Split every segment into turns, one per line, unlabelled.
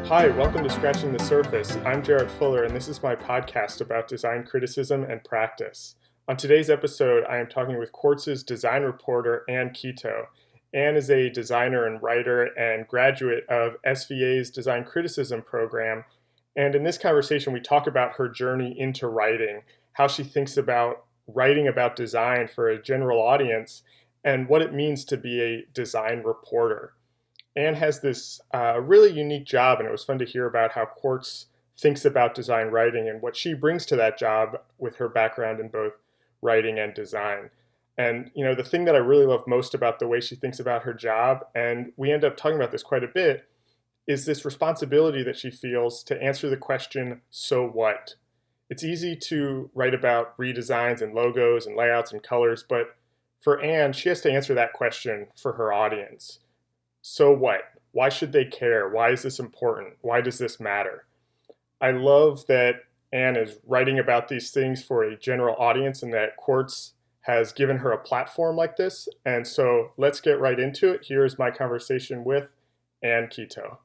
Hi, welcome to Scratching the Surface. I'm Jarrett Fuller, and this is my podcast about design criticism and practice. On today's episode, I am talking with Quartz's design reporter, Ann Quito. Ann is a designer and writer and graduate of SVA's design criticism program. And in this conversation, we talk about her journey into writing, how she thinks about writing about design for a general audience, and what it means to be a design reporter. Anne has this really unique job, and it was fun to hear about how Quartz thinks about design writing and what she brings to that job with her background in both writing and design. And, the thing that I really love most about the way she thinks about her job, and we end up talking about this quite a bit, is this responsibility that she feels to answer the question, so what? It's easy to write about redesigns and logos and layouts and colors, but for Anne, she has to answer that question for her audience. So what? Why should they care? Why is this important? Why does this matter? I love that Anne is writing about these things for a general audience and that Quartz has given her a platform like this. And so let's get right into it. Here's my conversation with Ann Quito.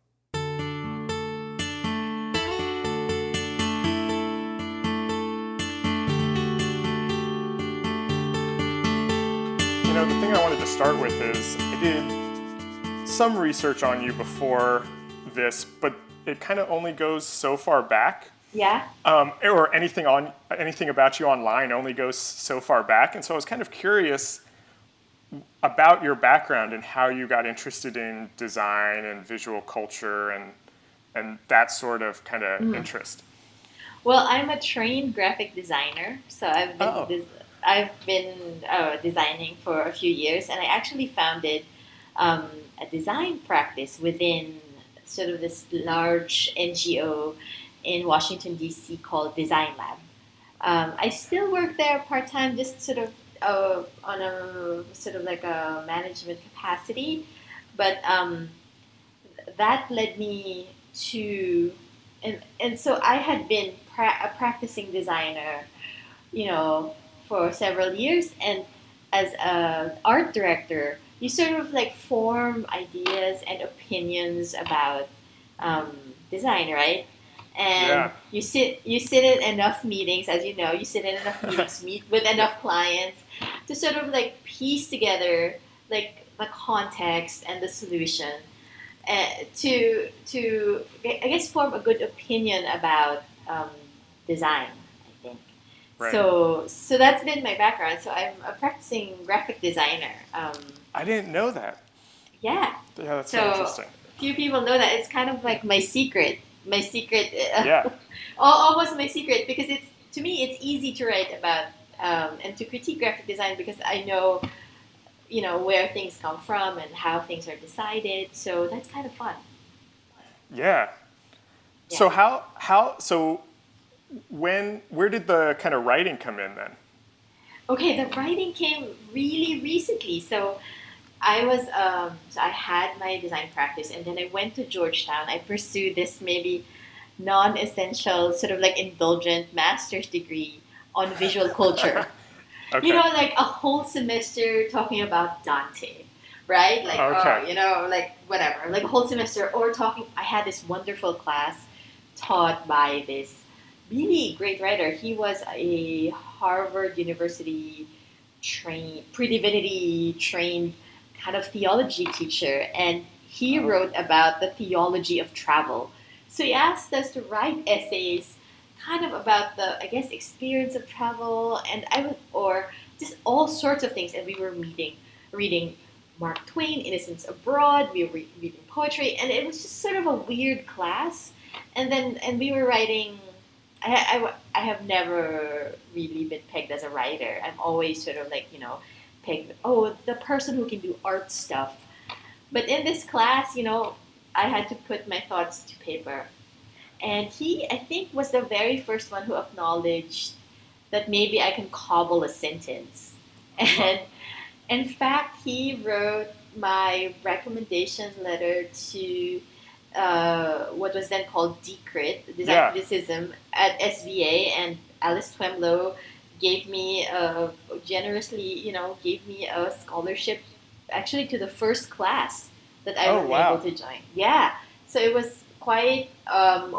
The thing I wanted to start with is I did some research on you before this, but it kind of only goes so far back.
Yeah.
Or anything about you online only goes so far back, and so I was kind of curious about your background and how you got interested in design and visual culture and that sort of kind of interest.
Well, I'm a trained graphic designer, so I've been designing for a few years, and I actually founded a design practice within sort of this large NGO in Washington, D.C. called Design Lab. I still work there part-time, just sort of on a sort of like a management capacity, but that led me to, and so I had been a practicing designer, for several years, and as an art director, you sort of like form ideas and opinions about design, right? And you sit in enough meetings, as you know, meet with enough clients to sort of like piece together like the context and the solution, to I guess form a good opinion about design.
Right.
So that's been my background. So I'm a practicing graphic designer.
I didn't know that.
Yeah.
Yeah, that's so interesting.
Few people know that. It's kind of like my secret.
Yeah.
Almost my secret, because to me it's easy to write about and to critique graphic design because I know, where things come from and how things are decided. So that's kind of fun.
Yeah. So where did the kind of writing come in then?
Okay, the writing came really recently. So I was, I had my design practice, and then I went to Georgetown. I pursued this maybe non-essential, sort of like indulgent master's degree on visual culture.
Okay.
Like a whole semester talking about Dante, right? Like,
okay.
like whatever, like a whole semester, or I had this wonderful class taught by this really great writer. He was a Harvard University pre-divinity trained kind of theology teacher, and he wrote about the theology of travel. So he asked us to write essays kind of about the, I guess, experience of travel, or just all sorts of things. And we were reading Mark Twain, Innocents Abroad, we were reading poetry, and it was just sort of a weird class. And we were writing. I have never really been pegged as a writer. I'm always sort of like, pegged, the person who can do art stuff. But in this class, I had to put my thoughts to paper. And he, I think, was the very first one who acknowledged that maybe I can cobble a sentence. And in fact, he wrote my recommendation letter to what was then called DCRIT, Design Criticism, at SVA, and Alice Twemlow gave me generously, gave me a scholarship actually to the first class that I was able to join. Yeah, so it was quite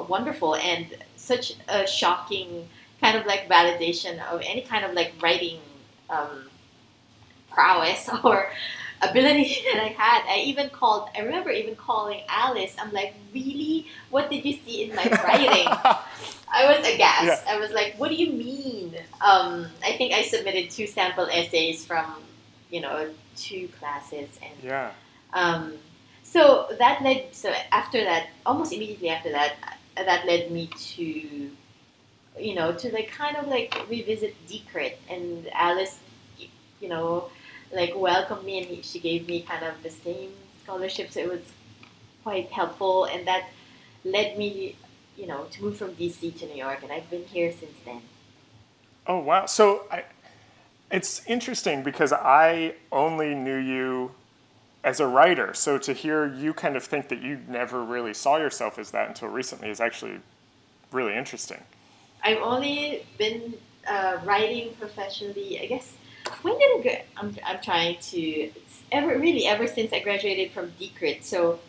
wonderful and such a shocking kind of like validation of any kind of like writing um, prowess or ability that I had. I remember even calling Alice. I'm like, really? What did you see in my writing? I was
Yeah.
aghast. I was like, what do you mean? I think I submitted two sample essays from, two classes. And
Yeah.
um, so after that, almost immediately after that, that led me to, to like kind of like revisit Decrit, and Alice, you know, like welcomed me, and she gave me kind of the same scholarship, so it was quite helpful, and that led me, to move from DC to New York, and I've been here since then.
Oh wow. It's interesting because I only knew you as a writer. So to hear you kind of think that you never really saw yourself as that until recently is actually really interesting.
I've only been writing professionally, I guess. When did I get? I'm trying to. It's ever since I graduated from Decrit. So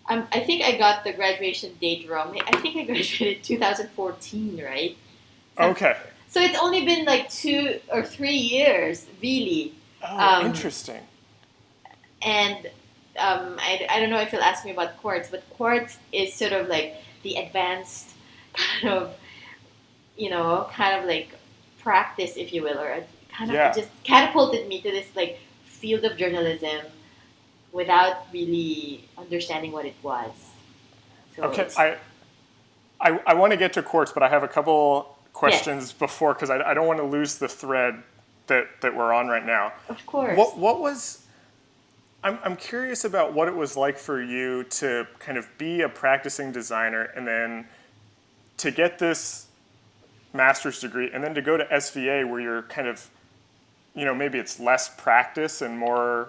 I think I got the graduation date wrong. I think I graduated 2014, right? Some,
Okay.
so it's only been like 2 or 3 years, really.
Oh,
Um,
interesting.
and I don't know if you'll ask me about Quartz, but Quartz is sort of like the advanced kind of, kind of like practice, if you will, or kind of
Yeah.
just catapulted me to this like field of journalism without really understanding what it was. So
Okay.
it's
I want to get to Quartz, but I have a couple
yes,
questions before because I don't want to lose the thread that we're on right now.
of course.
What was I'm curious about what it was like for you to kind of be a practicing designer and then to get this master's degree and then to go to SVA where you're kind of, maybe it's less practice and more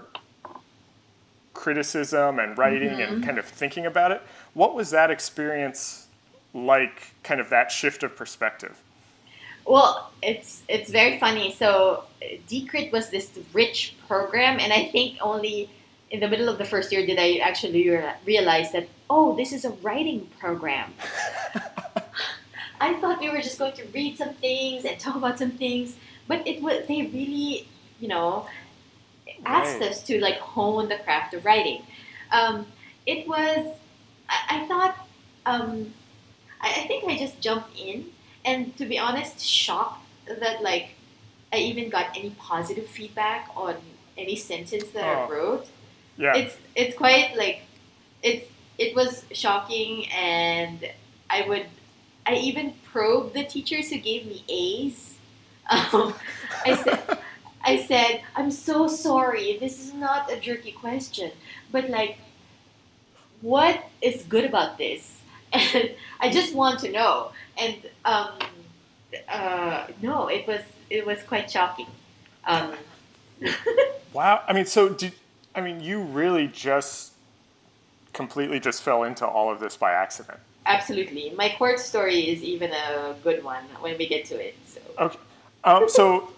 criticism and writing and
Hmm.
kind of thinking about it. What was that experience like, kind of that shift of perspective?
Well, it's very funny. So Decrit was this rich program, and I think only in the middle of the first year did I actually realize that, oh, this is a writing program. I thought we were just going to read some things and talk about some things, but it was they really, you know, asked
Right.
us to like hone the craft of writing. Um, it was I thought I think I just jumped in, and to be honest, shocked that like I even got any positive feedback on any sentence that I
Oh,
wrote.
yeah.
It's quite like it's it was shocking, and I would I even probed the teachers who gave me A's. Um, I said I'm so sorry. This is not a jerky question, but like what is good about this? And I just want to know. And no, it was quite shocking. Um,
Wow. You really just completely just fell into all of this by accident.
absolutely, my court story is even a good one when we get to it. So
Okay. So,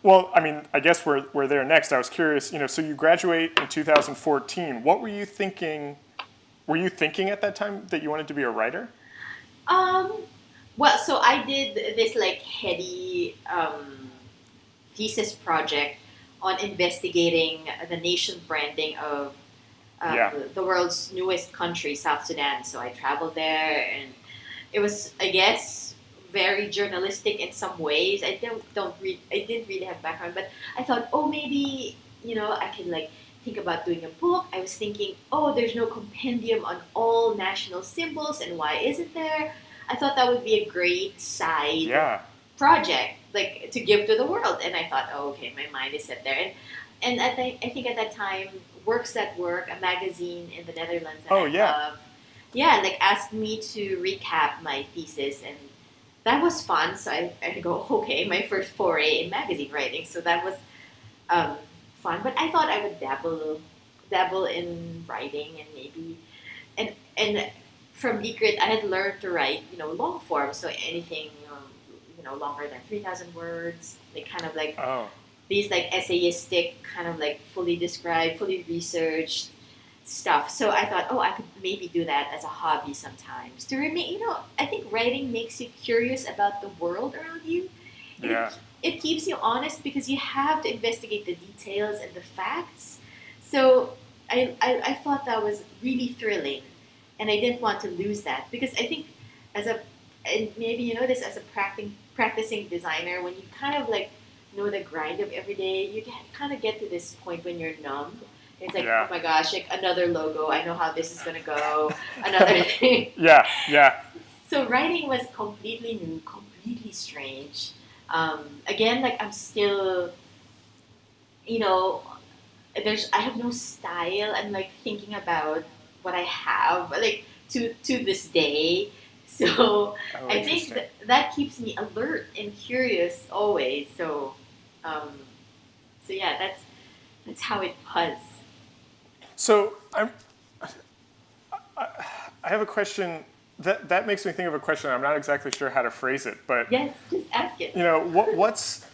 well, I guess we're there next. I was curious, so you graduate in 2014. What were you thinking? Were you thinking at that time that you wanted to be a writer?
um, well, so I did this like heady thesis project on investigating the nation branding of
Yeah.
the world's newest country, South Sudan. So I traveled there, and it was, I guess, very journalistic in some ways. I didn't really have background, but I thought, oh, maybe I can like think about doing a book. I was thinking, oh, there's no compendium on all national symbols, and why isn't there? I thought that would be a great side
Yeah.
project, like to give to the world. And I thought, oh, okay, my mind is set there. And I think at that time, Works That Work, a magazine in the Netherlands that
Oh,
I
yeah.
love, yeah, like asked me to recap my thesis, and that was fun. So I go, okay, my first foray in magazine writing. So that was um, fun. But I thought I would dabble in writing, and maybe and from Decrit, I had learned to write, long form. So anything, longer than 3,000 words. Like kind of like
Oh,
these like essayistic, kind of like fully described, fully researched. stuff. So I thought, oh, I could maybe do that as a hobby sometimes to remain. I think writing makes you curious about the world around you. And
Yeah.
it keeps you honest because you have to investigate the details and the facts. So I thought that was really thrilling, and I didn't want to lose that because I think as a and maybe you know this as a practicing designer, when you kind of like know the grind of every day, you kind of get to this point when you're numb. It's like,
Yeah.
oh my gosh, like another logo. I know how this is gonna go. Another thing.
Yeah. Yeah.
So writing was completely new, completely strange. Again, like I'm still, you know, I have no style. I'm like thinking about what I have, like to this day. So
Oh,
I think
interesting.
that keeps me alert and curious always. Um, so yeah, that's how it was.
So I have a question that makes me think of a question. I'm not exactly sure how to phrase it, but
Yes, just ask it.
what's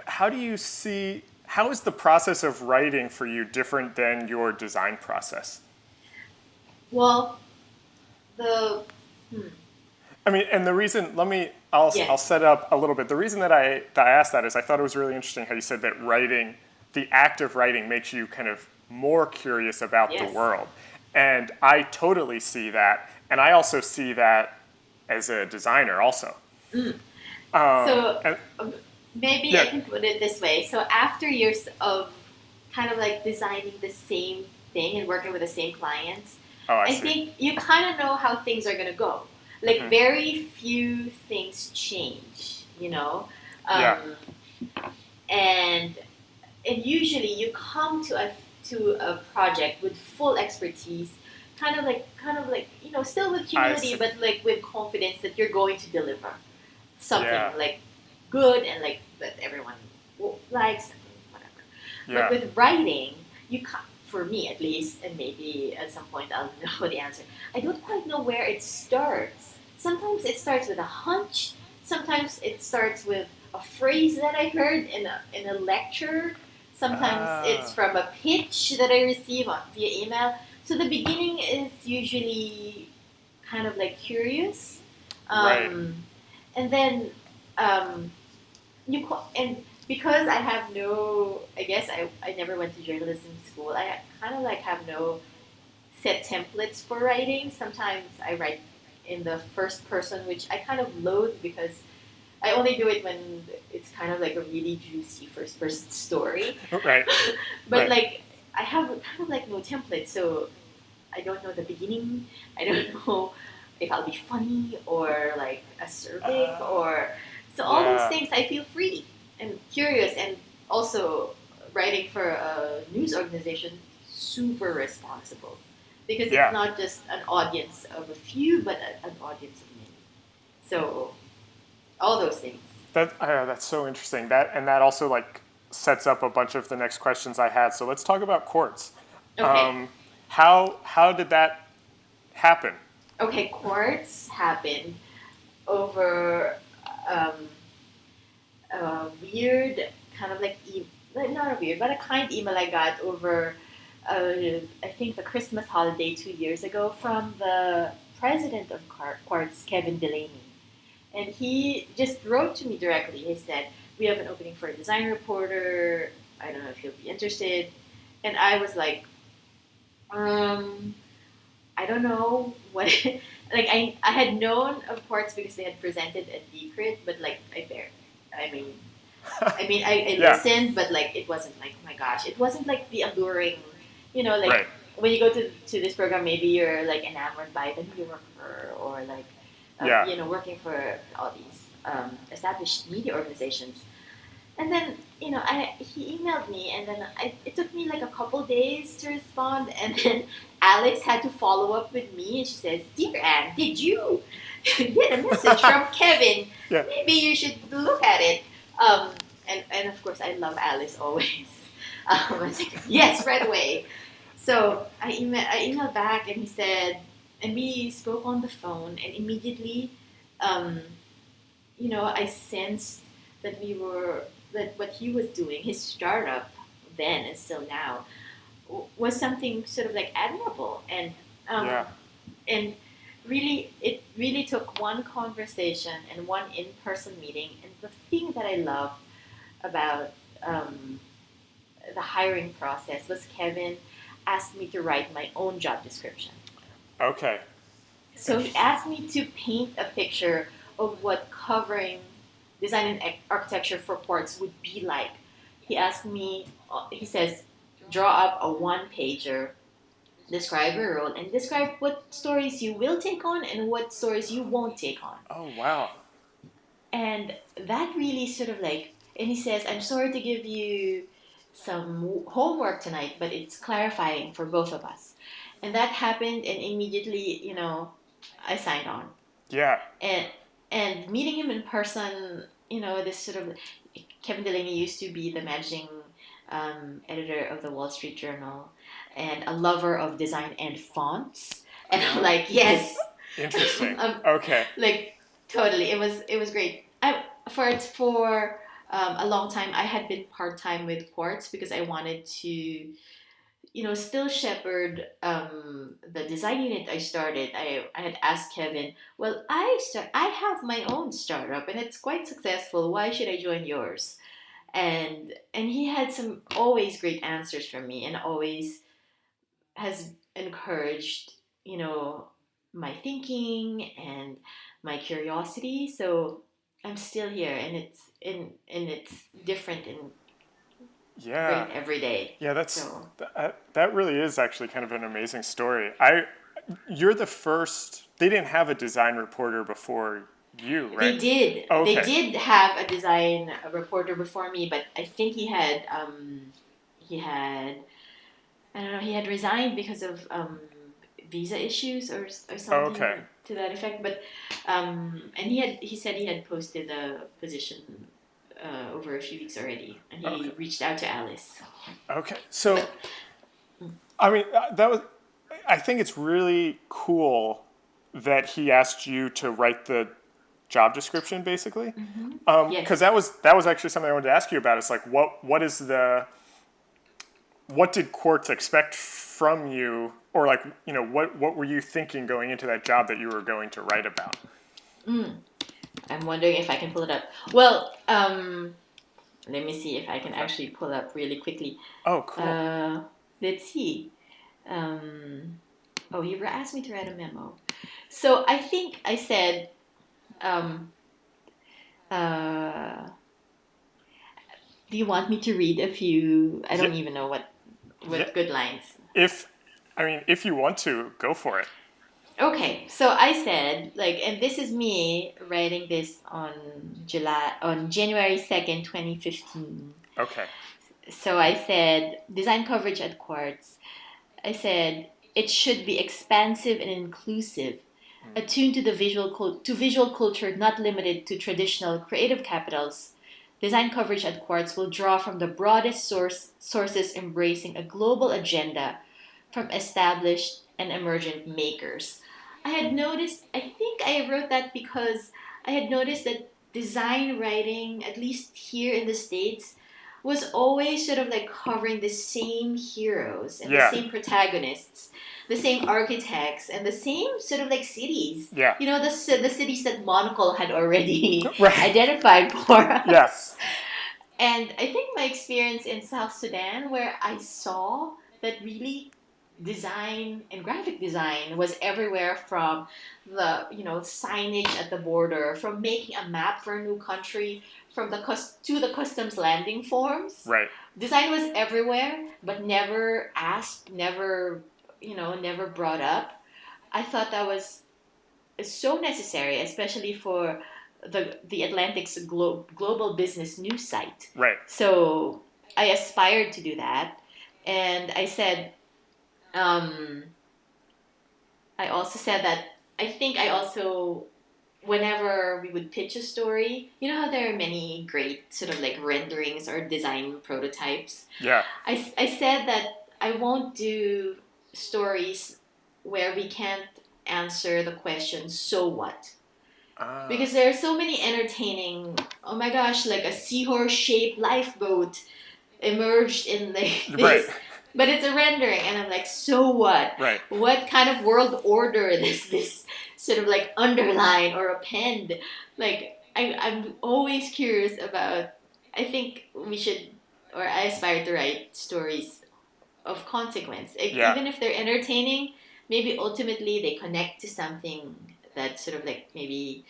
how do you see how is the process of writing for you different than your design process?
Well, the hmm,
I mean, and the reason I'll
yes,
set up a little bit. The reason that I asked that is I thought it was really interesting how you said that writing, the act of writing, makes you kind of more curious about the
yes.
world, and I totally see that, and I also see that as a designer also.
Mm.
Um,
So
and
um, maybe I
yeah,
can put it this way. So after years of kind of like designing the same thing and working with the same clients,
oh, I
I
see.
think you kind of know how things are going to go. Like
Hmm.
very few things change,
Yeah,
um, and usually you come to a project with full expertise, kind of like still with
I
humility,
see.
but like with confidence that you're going to deliver something
Yeah,
like good and like that everyone likes and whatever. But
yeah.
with writing, for me at least, and maybe at some point I'll know the answer. I don't quite know where it starts. Sometimes it starts with a hunch. Sometimes it starts with a phrase that I heard in a lecture. Sometimes it's
Ah,
from a pitch that I receive via email. So the beginning is usually kind of like curious.
right.
Um, and then um, and because I have no, I guess I never went to journalism school. I kind of like have no set templates for writing. Sometimes I write in the first person, which I kind of loathe because I only do it when it's kind of like a really juicy first person story.
Right,
But
right.
like I have kind of like no template, so I don't know the beginning. I don't know if I'll be funny or like acerbic
Uh,
or so all those
yeah,
things. I feel free and curious, and also writing for a news organization, super responsible because it's
yeah.
not just an audience of a few, but an audience of many. So all those things.
That's so interesting. That also like sets up a bunch of the next questions I had. So let's talk about Quartz.
Okay,
Um, how did that happen?
okay. Quartz happened over um, a weird kind of like not a weird but a kind email I got over I think the Christmas holiday 2 years ago from the president of Quartz, Kevin Delaney, and he just wrote to me directly. He said, "We have an opening for a design reporter. I don't know if you'll be interested." And I was like, um, I don't know what. Like I had known of Quartz because they had presented at Decrit, but like I mean, I
Yeah,
listened, but like it wasn't like oh my gosh, it wasn't like the alluring, like
right.
when you go to this program, maybe you're like enamored by the New Yorker or like,
Yeah,
working for all these established media organizations. And then he emailed me, and then it took me like a couple days to respond, and then Alex had to follow up with me, and she says, "Dear Anne, did you get a message from Kevin?
yeah,
Maybe you should look at it." Um, and of course, I love Alice always. I was like, "Yes, right away." So I emailed back, and he said, and we spoke on the phone, and immediately, um, I sensed that that what he was doing, his startup then and still now, was something sort of like admirable,
Yeah.
and really it really took one conversation and one in-person meeting. And the thing that I love about um, the hiring process was Kevin asked me to write my own job description.
Okay.
So he asked me to paint a picture of what covering design and architecture for Quartz would be like. He asked me, he says, draw up a one pager, describe your role, and describe what stories you will take on and what stories you won't take on.
Oh, wow.
And that really sort of like, and he says, I'm sorry to give you some homework tonight, but it's clarifying for both of us. And that happened, and immediately, I signed on.
Yeah.
And meeting him in person, this sort of Kevin Delaney used to be the managing editor of the Wall Street Journal and a lover of design and fonts. And I'm like, yes.
Interesting. Okay.
Like totally, it was great. For a long time, I had been part time with Quartz because I wanted to still shepherd the design unit I started. I had asked Kevin, well, I have my own startup and it's quite successful. Why should I join yours? And he had some always great answers for me and always has encouraged, my thinking and my curiosity. So I'm still here and it's different and
Yeah.
great every day.
Yeah,
So
that really is actually kind of an amazing story. You're the first. They didn't have a design reporter before you, right?
they did.
Okay.
They did have a design reporter before me, but I think he had I don't know, he had resigned because of visa issues or something
Okay.
to that effect. But and he said he had posted a position over a few weeks already, and he
Okay.
reached out to Alice.
Okay. So, I mean, that was. I think it's really cool that he asked you to write the job description, basically.
Yes.
Because that was actually something I wanted to ask you about. It's like what did Quartz expect from you, or like what were you thinking going into that job that you were going to write about?
I'm wondering if I can pull it up. Well, let me see if I can actually pull up really quickly.
Oh, cool.
Let's see. You asked me to write a memo. So I think I said, do you want me to read a few? I don't even know what good lines.
If you want to, go for it.
Okay, so I said and this is me writing this on January 2nd, 2015.
Okay.
So I said design coverage at Quartz. I said it should be expansive and inclusive, attuned to the visual culture, not limited to traditional creative capitals. Design coverage at Quartz will draw from the broadest sources, embracing a global agenda from established and emergent makers. I think I wrote that because I had noticed that design writing, at least here in the States, was always sort of like covering the same heroes and the same protagonists, the same architects, and the same sort of like cities.
Yeah.
The cities that Monocle had already identified for us.
Yes.
And I think my experience in South Sudan, where I saw that really design and graphic design was everywhere, from the signage at the border, from making a map for a new country, from the customs landing forms.
Right.
Design was everywhere, but never asked, never brought up. I thought that was so necessary, especially for the Atlantic's global business news site.
Right.
So I aspired to do that, and I said. I also said that I think I also, whenever we would pitch a story, you know how there are many great sort of like renderings or design prototypes?
Yeah.
I said that I won't do stories where we can't answer the question, so what? Because there are so many entertaining, oh my gosh, like a seahorse-shaped lifeboat emerged in this but it's a rendering, and I'm like, so what?
Right.
What kind of world order does this sort of like underline or append? Like, I'm always curious about. I think we should, or I aspire to write stories of consequence. Like,
Yeah.
even if they're entertaining, maybe ultimately they connect to something that sort of like maybe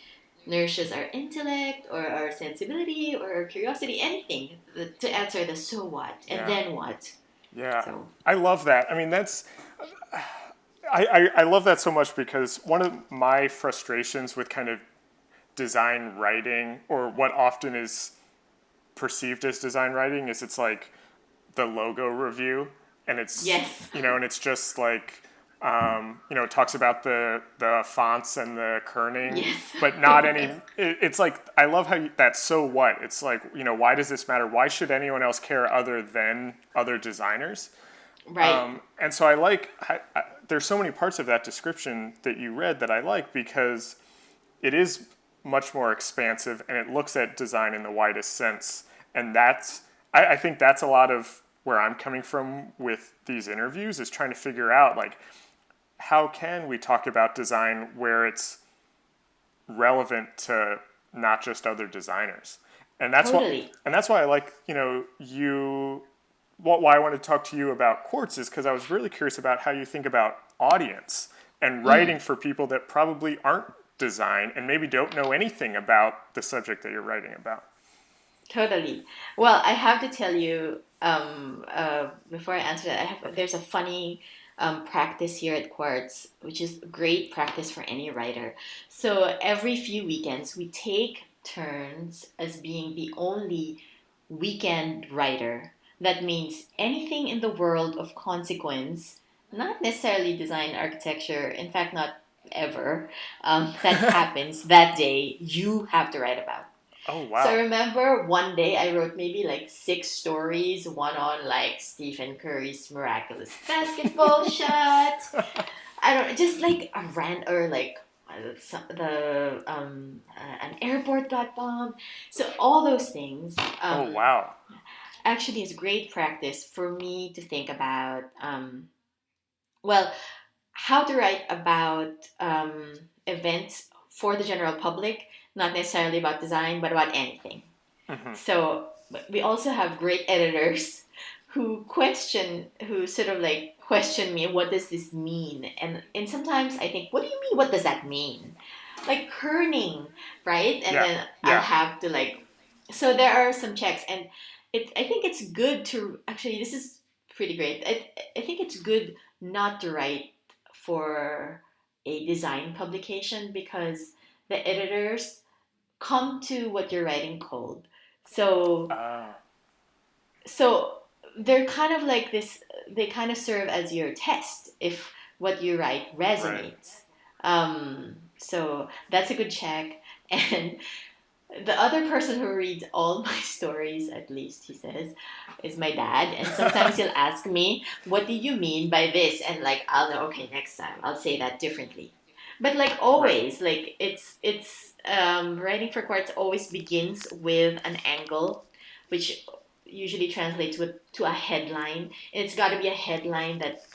nourishes our intellect or our sensibility or our curiosity, anything to answer the so what and
Yeah.
then what.
Yeah.
So
I love that. I mean, that's I love that so much because one of my frustrations with kind of design writing, or what often is perceived as design writing, is it's like the logo review, and it's
yes,
and it's just like it talks about the fonts and the kerning,
yes,
but not any.
yes,
It's like I love how that's so what it's like. Why does this matter? Why should anyone else care other than other designers?
right,
And so I like. There's so many parts of that description that you read that I like because it is much more expansive and it looks at design in the widest sense. And I think that's a lot of where I'm coming from with these interviews, is trying to figure out like how can we talk about design where it's relevant to not just other designers. And that's what
totally.
and that's why I like, why I want to talk to you about Quartz is because I was really curious about how you think about audience and writing for people that probably aren't design and maybe don't know anything about the subject that you're writing about.
Totally. Well, I have to tell you, before I answer that, there's a funny practice here at Quartz, which is great practice for any writer. So every few weekends, we take turns as being the only weekend writer. That means anything in the world of consequence, not necessarily design, architecture, in fact, not ever, that happens that day, you have to write about.
Oh
So I
wow.
remember one day I wrote maybe like 6 stories, one on like Stephen Curry's miraculous basketball shot. I don't just like a rant or like an airport got bombed. So all those things
Oh wow.
actually is great practice for me to think about. Well, how to write about events for the general public, not necessarily about design, but about anything.
Hmm.
So we also have great editors who sort of like question me, what does this mean? And sometimes I think, what do you mean? What does that mean? Like kerning, right? And
Yeah.
then I'll
Yeah.
have to like, so there are some checks, and I think it's good to actually. This is pretty great. I think it's good not to write for a design publication because the editors come to what you're writing cold. So
Oh,
so they're kind of like this. They kind of serve as your test if what you write
right.
resonates. So that's a good check. And the other person who reads all my stories, at least he says, is my dad. And sometimes he'll ask me, "What do you mean by this?" And like I'll know, okay, next time I'll say that differently. But like
Right.
always, like it's writing for Quartz always begins with an angle, which usually translates to a headline. And it's got to be a headline that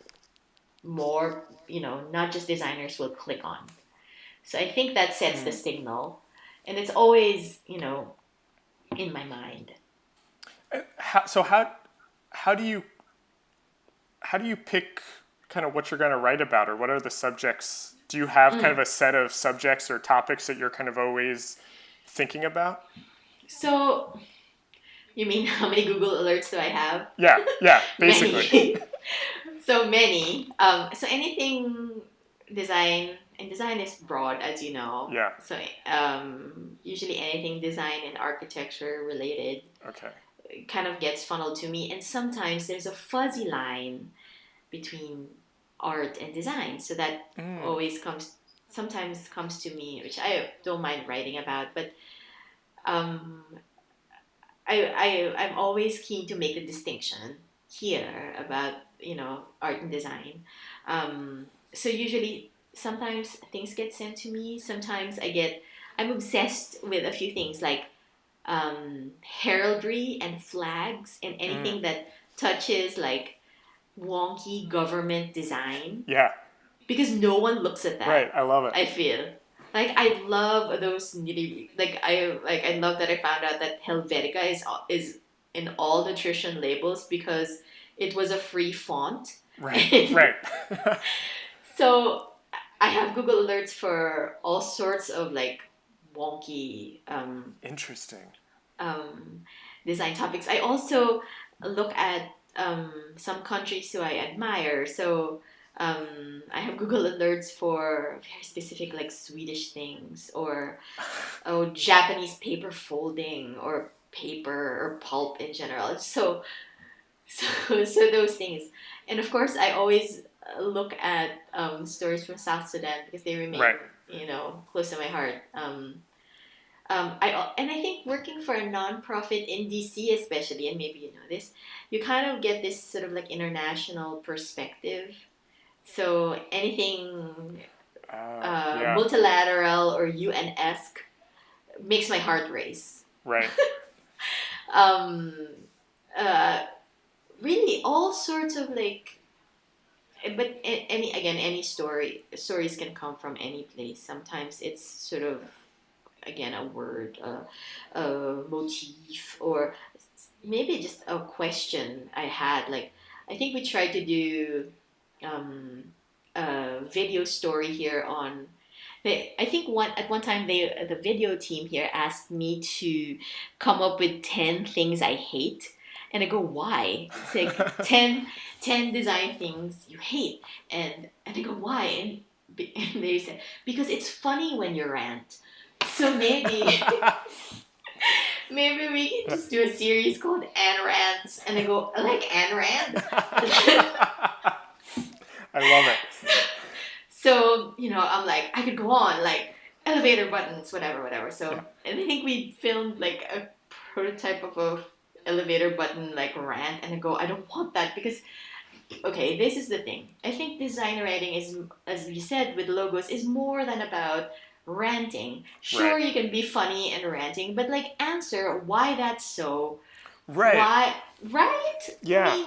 more, not just designers will click on. So I think that sets the
Mm.
signal. And it's always, in my mind.
So how do you pick kind of what you're going to write about, or what are the subjects? Do you have kind of
Mm.
a set of subjects or topics that you're kind of always thinking about?
So, you mean how many Google alerts do I have?
Yeah, yeah, basically.
Many. So many. So anything design, and design is broad, as you know.
Yeah.
So usually anything design and architecture related
Okay.
kind of gets funneled to me. And sometimes there's a fuzzy line between art and design. So that
Mm.
always sometimes comes to me, which I don't mind writing about. But um, I'm always keen to make a distinction here about, art and design. So usually, sometimes things get sent to me. Sometimes I'm obsessed with a few things like heraldry and flags and
Mm.
anything that touches like wonky government design
Yeah.
because no one looks at
Right.
that.
I love it.
I feel like I love those nitty I love that I found out that Helvetica is in all nutrition labels because it was a free font.
Right. Right.
So I have Google alerts for all sorts of like wonky
Interesting.
um, design topics. I also look at some countries who I admire. So I have Google alerts for very specific like Swedish things or Japanese paper folding or paper or pulp in general. So those things, and of course I always look at stories from South Sudan because they remain
Right.
close to my heart. I think working for a nonprofit in DC especially, and maybe you know this, you kind of get this sort of like international perspective. So anything
Yeah.
multilateral or UN-esque makes my heart race.
Right.
Um, uh, really, all sorts of like, but any stories can come from any place. Sometimes it's sort of again a word, a motif, or maybe just a question I had. Like I think we tried to do um, a video story here on. I think at one time the video team here asked me to come up with 10 things I hate, and I go why? It's like 10 design things you hate, and I go why? And they said because it's funny when you rant. So maybe we can just do a series called Anne Rants, and I go like Anne Rand.
I love it.
So I'm like I could go on like elevator buttons, whatever.
Yeah.
So and I think we filmed like a prototype of a elevator button like rant, and I go I don't want that because okay, this is the thing. I think design writing is, as you said, with logos, is more than about ranting. Sure,
Right.
you can be funny and ranting, but like answer why that's so.
Right.
Why, right?
Yeah.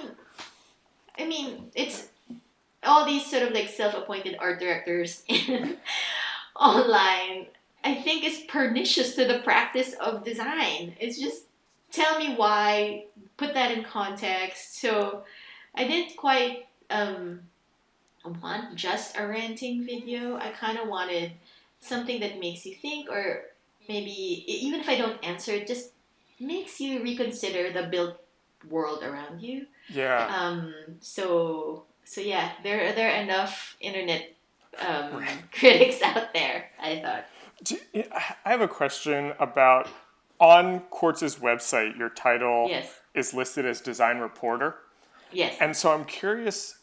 I mean, it's all these sort of like self-appointed art directors online. I think is pernicious to the practice of design. It's just tell me why, put that in context. So I didn't quite want just a ranting video. I kind of wanted something that makes you think, or maybe even if I don't answer, it just makes you reconsider the built world around you.
Yeah.
So yeah, there are enough internet
Right.
critics out there. I thought.
I have a question about on Quartz's website, your title
Yes.
is listed as design reporter.
Yes.
And so I'm curious,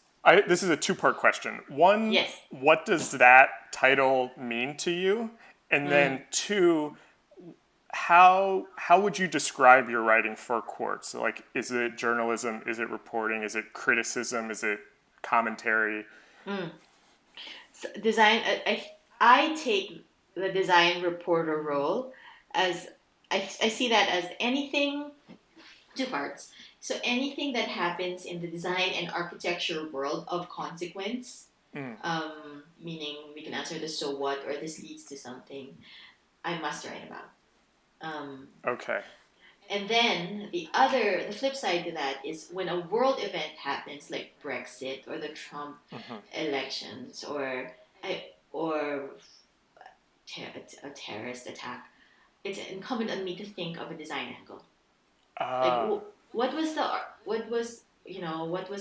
this is a two-part question. One,
Yes.
what does that title mean to you? And then two, how would you describe your writing for Quartz? Like, is it journalism? Is it reporting? Is it criticism? Is it commentary?
So design. I take the design reporter role as I see that as anything two parts. So anything that happens in the design and architecture world of consequence, meaning we can answer the so what or this leads to something, I must write about.
Okay.
And then the flip side to that is when a world event happens, like Brexit or the Trump elections, or a terrorist attack. It's incumbent on me to think of a design angle. Like what was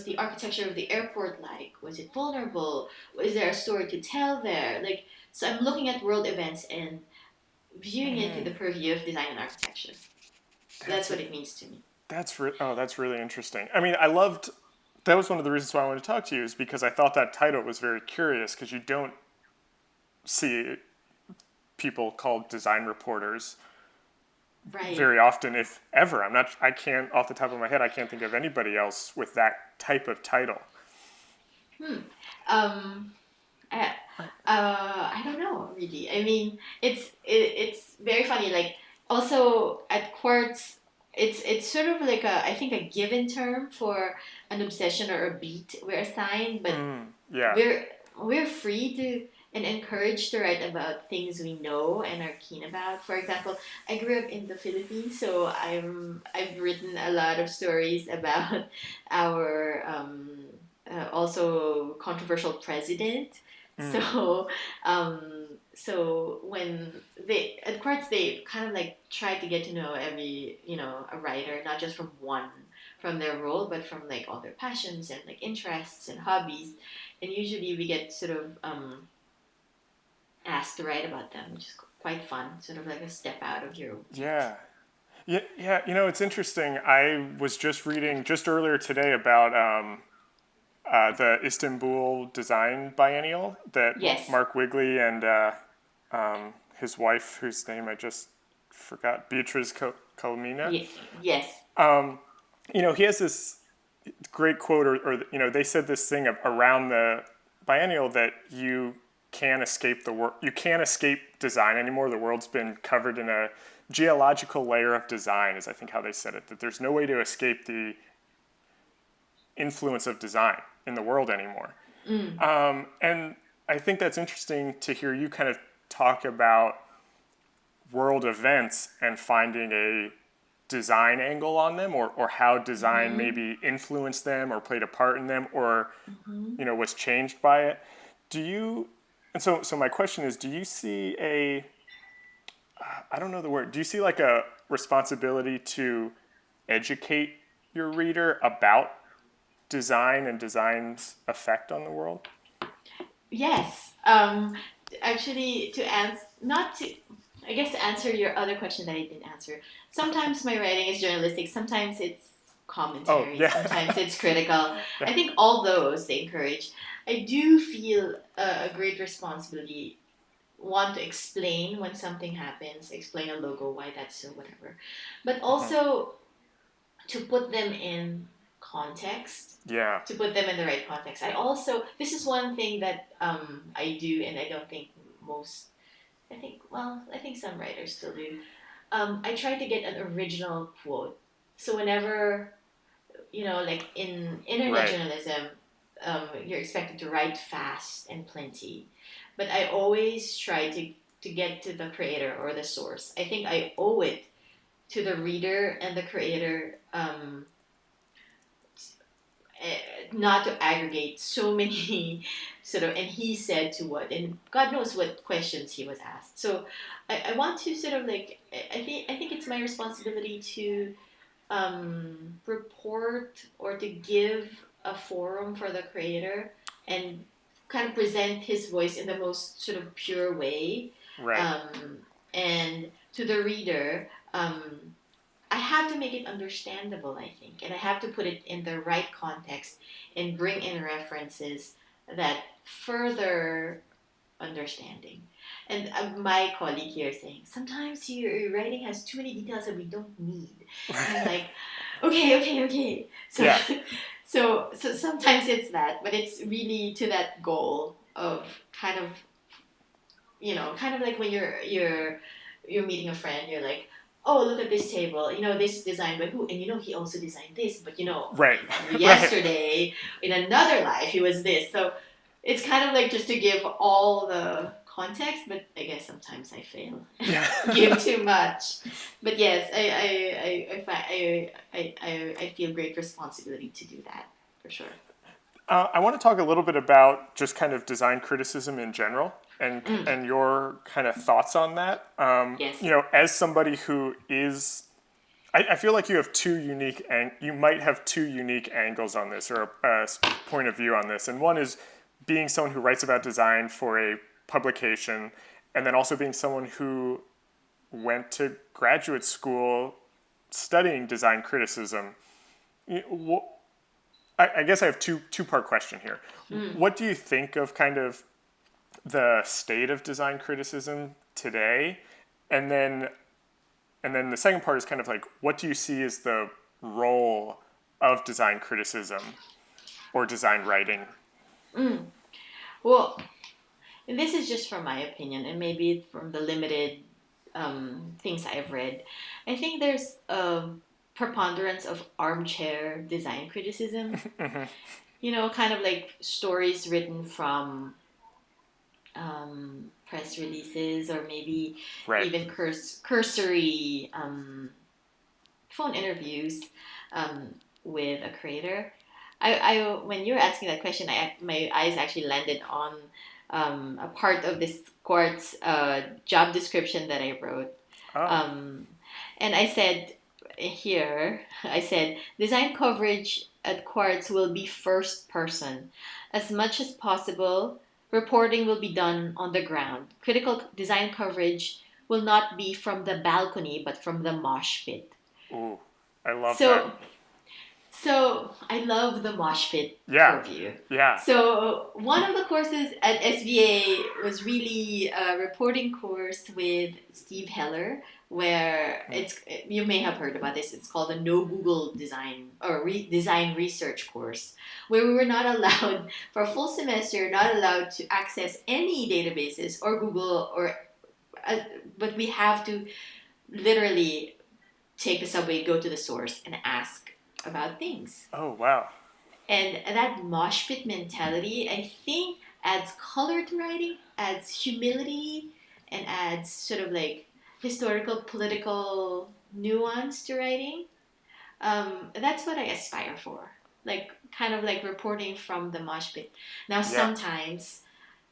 the architecture of the airport like? Was it vulnerable? Was there a story to tell there? Like so, I'm looking at world events and viewing it through the purview of design and architecture. That's what it means to me.
That's really interesting. I mean, that was one of the reasons why I wanted to talk to you is because I thought that title was very curious because you don't see people called design reporters
Right.
very often, if ever. I can't, off the top of my head, I can't think of anybody else with that type of title.
I don't know really. I mean, it's very funny. Like also at Quartz, it's sort of like a, I think, a given term for an obsession or a beat we're assigned, but
Yeah.
we're we're free to and encouraged to write about things we know and are keen about. For example, I grew up in the Philippines, so I've written a lot of stories about our also controversial president. So so when they at Quartz, they kind of like try to get to know every, a writer, not just from one, from their role, but from like all their passions and like interests and hobbies. And usually we get sort of asked to write about them, which is quite fun, sort of like a step out of your routines.
Yeah. Yeah, yeah. It's interesting. I was just reading just earlier today about the Istanbul Design Biennial that
Yes.
Mark Wigley and his wife, whose name I just forgot, Beatriz Colmina.
Yes.
He has this great quote, or they said this thing around the biennial that you can't escape the world. You can't escape design anymore. The world's been covered in a geological layer of design, is I think how they said it. That there's no way to escape the influence of design in the world anymore. And I think that's interesting to hear you kind of talk about world events and finding a design angle on them, or how design maybe influenced them or played a part in them, or was changed by it. Do you and so my question is, do you see a I don't know the word, do you see like a responsibility to educate your reader about design and design's effect on the world?
Yes. Actually, to answer, not to, I guess to answer your other question that I didn't answer. Sometimes my writing is journalistic. Sometimes it's
Oh,
commentary.
yeah.
Sometimes it's critical.
Yeah.
I think all those they encourage. I do feel a great responsibility. Want to explain when something happens, explain a logo, why that's so, whatever. But also to put them in context,
Yeah.
to put them in the right context. I also, this is one thing that I do, and I don't think most, I think some writers still do. I try to get an original quote. So whenever, like in internet
Right.
journalism, you're expected to write fast and plenty. But I always try to get to the creator or the source. I think I owe it to the reader and the creator, not to aggregate so many sort of, and he said to what, and God knows what questions he was asked. So I want to sort of like, I think it's my responsibility to report or to give a forum for the creator and kind of present his voice in the most sort of pure way.
Right.
And to the reader, I have to make it understandable, I think, and I have to put it in the right context and bring in references that further understanding. And my colleague here is saying, sometimes your writing has too many details that we don't need. And I'm like, okay. So,
Yeah.
so sometimes it's that, but it's really to that goal of kind of, kind of like when you're meeting a friend, you're like, oh, look at this table. This is designed by who? And he also designed this. But
Right.
yesterday in another life he was this. So it's kind of like just to give all the context. But I guess sometimes I fail,
Yeah.
give too much. But yes, I feel great responsibility to do that for sure.
I want to talk a little bit about just kind of design criticism in general, and your kind of thoughts on that.
Yes.
As somebody who is, I feel like you have you might have two unique angles on this, or a point of view on this. And one is being someone who writes about design for a publication, and then also being someone who went to graduate school studying design criticism. I guess I have two-part question here. What do you think of kind of the state of design criticism today? And then the second part is kind of like, what do you see as the role of design criticism or design writing?
Well, and this is just from my opinion, and maybe from the limited things I've read. I think there's a preponderance of armchair design criticism.
Hmm.
Kind of like stories written from press releases, or maybe
Right.
even cursory phone interviews um, with a creator. When you were asking that question, my eyes actually landed on a part of this Quartz job description that I wrote.
Oh.
Um, and I said, design coverage at Quartz will be first person. As much as possible, reporting will be done on the ground. Critical design coverage will not be from the balcony, but from the mosh pit.
Ooh, I love that.
So, so I love the mosh pit
Yeah.
purview.
Yeah.
So one of the courses at SVA was really a reporting course with Steve Heller, where you may have heard about this. It's called the No Google Design or Design Research course, where we were not allowed for a full semester, not allowed to access any databases or Google uh, but we have to literally take the subway, go to the source, and ask about things.
Oh, wow.
And that mosh pit mentality, I think, adds color to writing, adds humility, and adds sort of like historical, political nuance to writing. That's what I aspire for. Like, kind of like reporting from the mosh pit. Now,
Yeah.
sometimes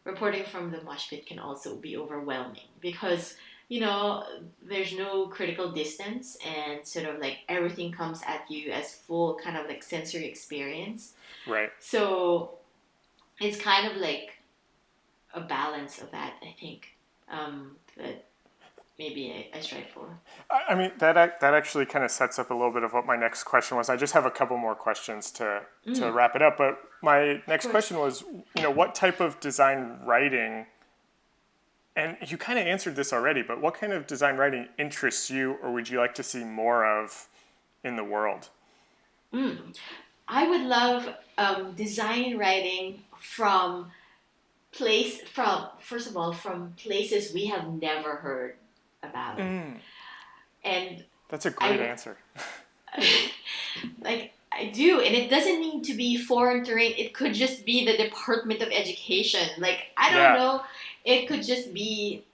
reporting from the mosh pit can also be overwhelming because there's no critical distance, and sort of like everything comes at you as full kind of like sensory experience.
Right.
So it's kind of like a balance of that, I think, that maybe I strive for.
I mean, that actually kind of sets up a little bit of what my next question was. I just have a couple more questions to
Mm,
wrap it up. But my
of
next question
course.
was, what type of design writing, and you kind of answered this already, but what kind of design writing interests you or would you like to see more of in the world?
Mm. I would love design writing from first of all, from places we have never heard about.
Mm,
And
that's a great
I
answer.
like I do, and it doesn't need to be foreign terrain. It could just be the Department of Education. Like, I don't
Yeah.
know. It could just be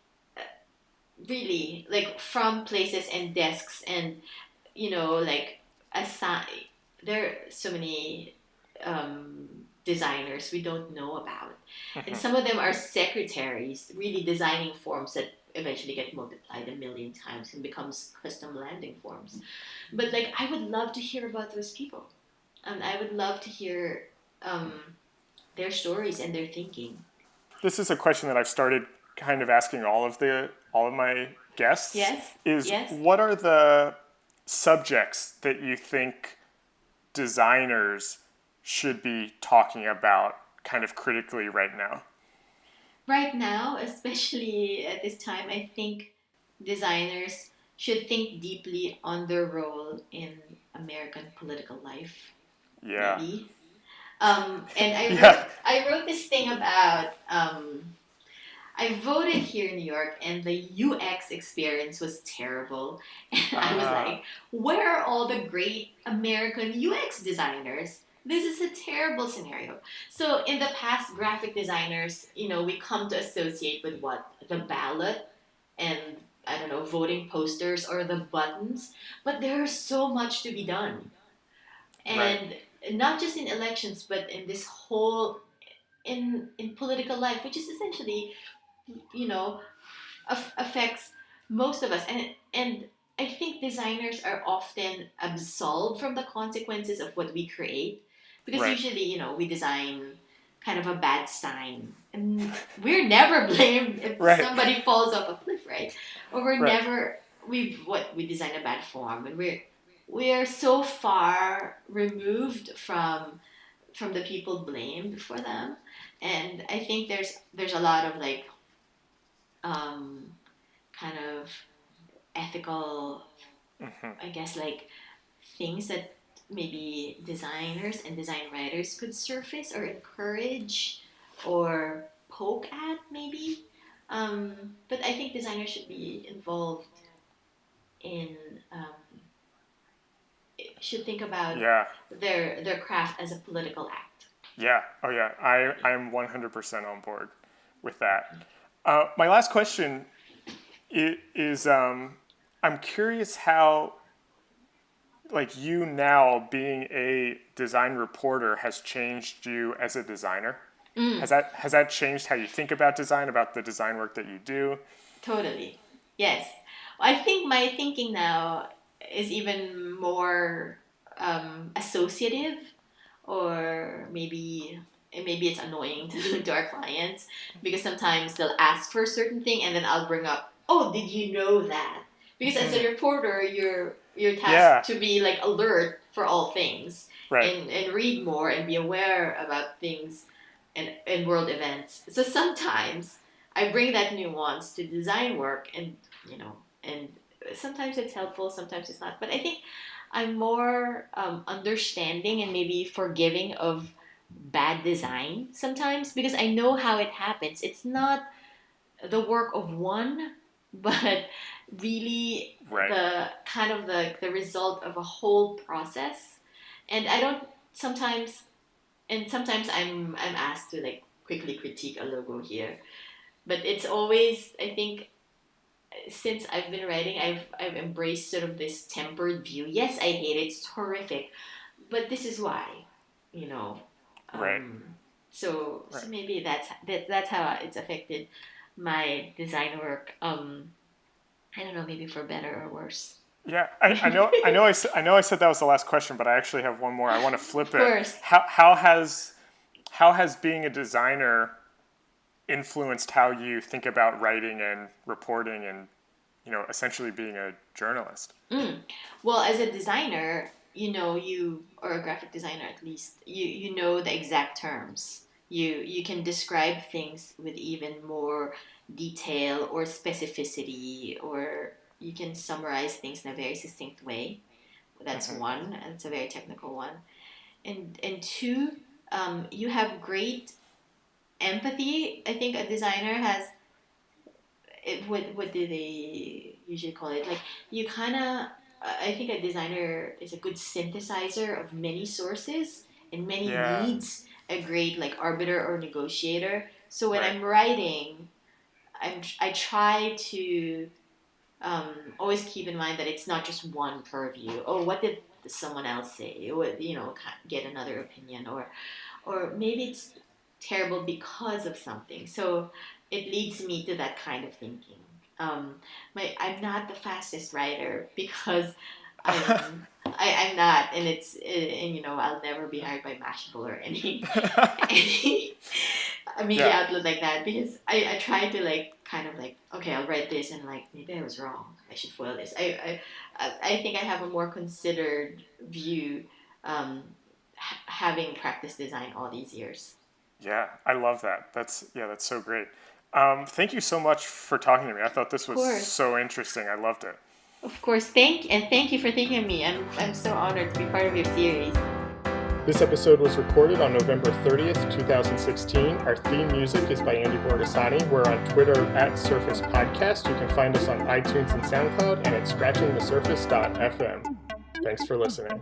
really like from places and desks, and like aside. There are so many designers we don't know about, and
Hmm.
some of them are secretaries really designing forms that eventually get multiplied a million times and becomes custom landing forms. But like, I would love to hear about those people, and I would love to hear um, their stories and their thinking.
This is a question that I've started kind of asking all of my guests
Yes,
is
yes.
what are the subjects that you think designers should be talking about kind of critically right now?
Right now, especially at this time, I think designers should think deeply on their role in American political life.
Yeah.
Maybe. And
Yeah.
I wrote this thing about I voted here in New York, and the UX experience was terrible. And I was
Ah,
like, where are all the great American UX designers? This is a terrible scenario. So in the past, graphic designers, we come to associate with what? The ballot and, I don't know, voting posters or the buttons. But there's so much to be done.
right.
And not just in elections, but in this whole in political life, which is essentially, you know, affects most of us. And I think designers are often absolved from the consequences of what we create, because
Right.
usually, we design kind of a bad sign, and we're never blamed if
Right.
somebody falls off a cliff, right? Or we're
Right.
never we design a bad form, and we're so far removed from the people blamed for them. And I think there's a lot of like um, kind of ethical,
Hmm.
I guess, like things that maybe designers and design writers could surface or encourage or poke at, maybe. But I think designers should be involved in should think about
Yeah.
their craft as a political act.
Yeah. Oh, yeah. I'm 100% on board with that. My last question is I'm curious how, like, you now being a design reporter has changed you as a designer. Has that changed how you think about design, about the design work that you do?
Totally. Yes. I think my thinking now is even more associative, or maybe it's annoying to our clients, because sometimes they'll ask for a certain thing and then I'll bring up, oh, did you know that? Because as a reporter, you're tasked to be like alert for all things,
Right.
and read more and be aware about things and world events. So sometimes I bring that nuance to design work, and and sometimes it's helpful, sometimes it's not. But I think I'm more understanding and maybe forgiving of bad design sometimes, because I know how it happens. It's not the work of one, but really
Right.
the kind of the result of a whole process. And I don't sometimes and sometimes I'm asked to like quickly critique a logo here, but it's always, I think, since I've been writing, I've embraced sort of this tempered view. Yes, I hate it. It's horrific, but this is why, you know.
Right.
Um, so
Right.
maybe that's how it's affected my design work. I don't know, maybe for better or worse.
Yeah, I know I said that was the last question, but I actually have one more. I want to flip
Of
it.
course.
How has being a designer influenced how you think about writing and reporting and essentially being a journalist?
Well, as a designer, or a graphic designer at least, you know the exact terms. You can describe things with even more detail or specificity, or you can summarize things in a very succinct way. That's one, and it's a very technical one. And two, you have great empathy. I think a designer has what do they usually call it? Like, you kind of, I think a designer is a good synthesizer of many sources and many
Yeah.
needs, a great like arbiter or negotiator. So when
Right.
I'm writing, I try to always keep in mind that it's not just one purview. Oh, what did someone else say? What, get another opinion, or maybe it's terrible because of something. So it leads me to that kind of thinking. I'm not the fastest writer because I'm not, and I'll never be hired by Mashable or any media outlet like that, because I try to like kind of like, okay, I'll write this and like maybe I was wrong. I should foil this. I think I have a more considered view, having practiced design all these years.
Yeah, I love that. That's so great. Thank you so much for talking to me. I thought this
Of
was
course.
so interesting. I loved it.
Of course. Thank you for thinking of me. I'm so honored to be part of your series.
This episode was recorded on November 30th, 2016. Our theme music is by Andy Borgasani. We're on Twitter at Surface Podcast. You can find us on iTunes and SoundCloud and at scratchingthesurface.fm. Thanks for listening.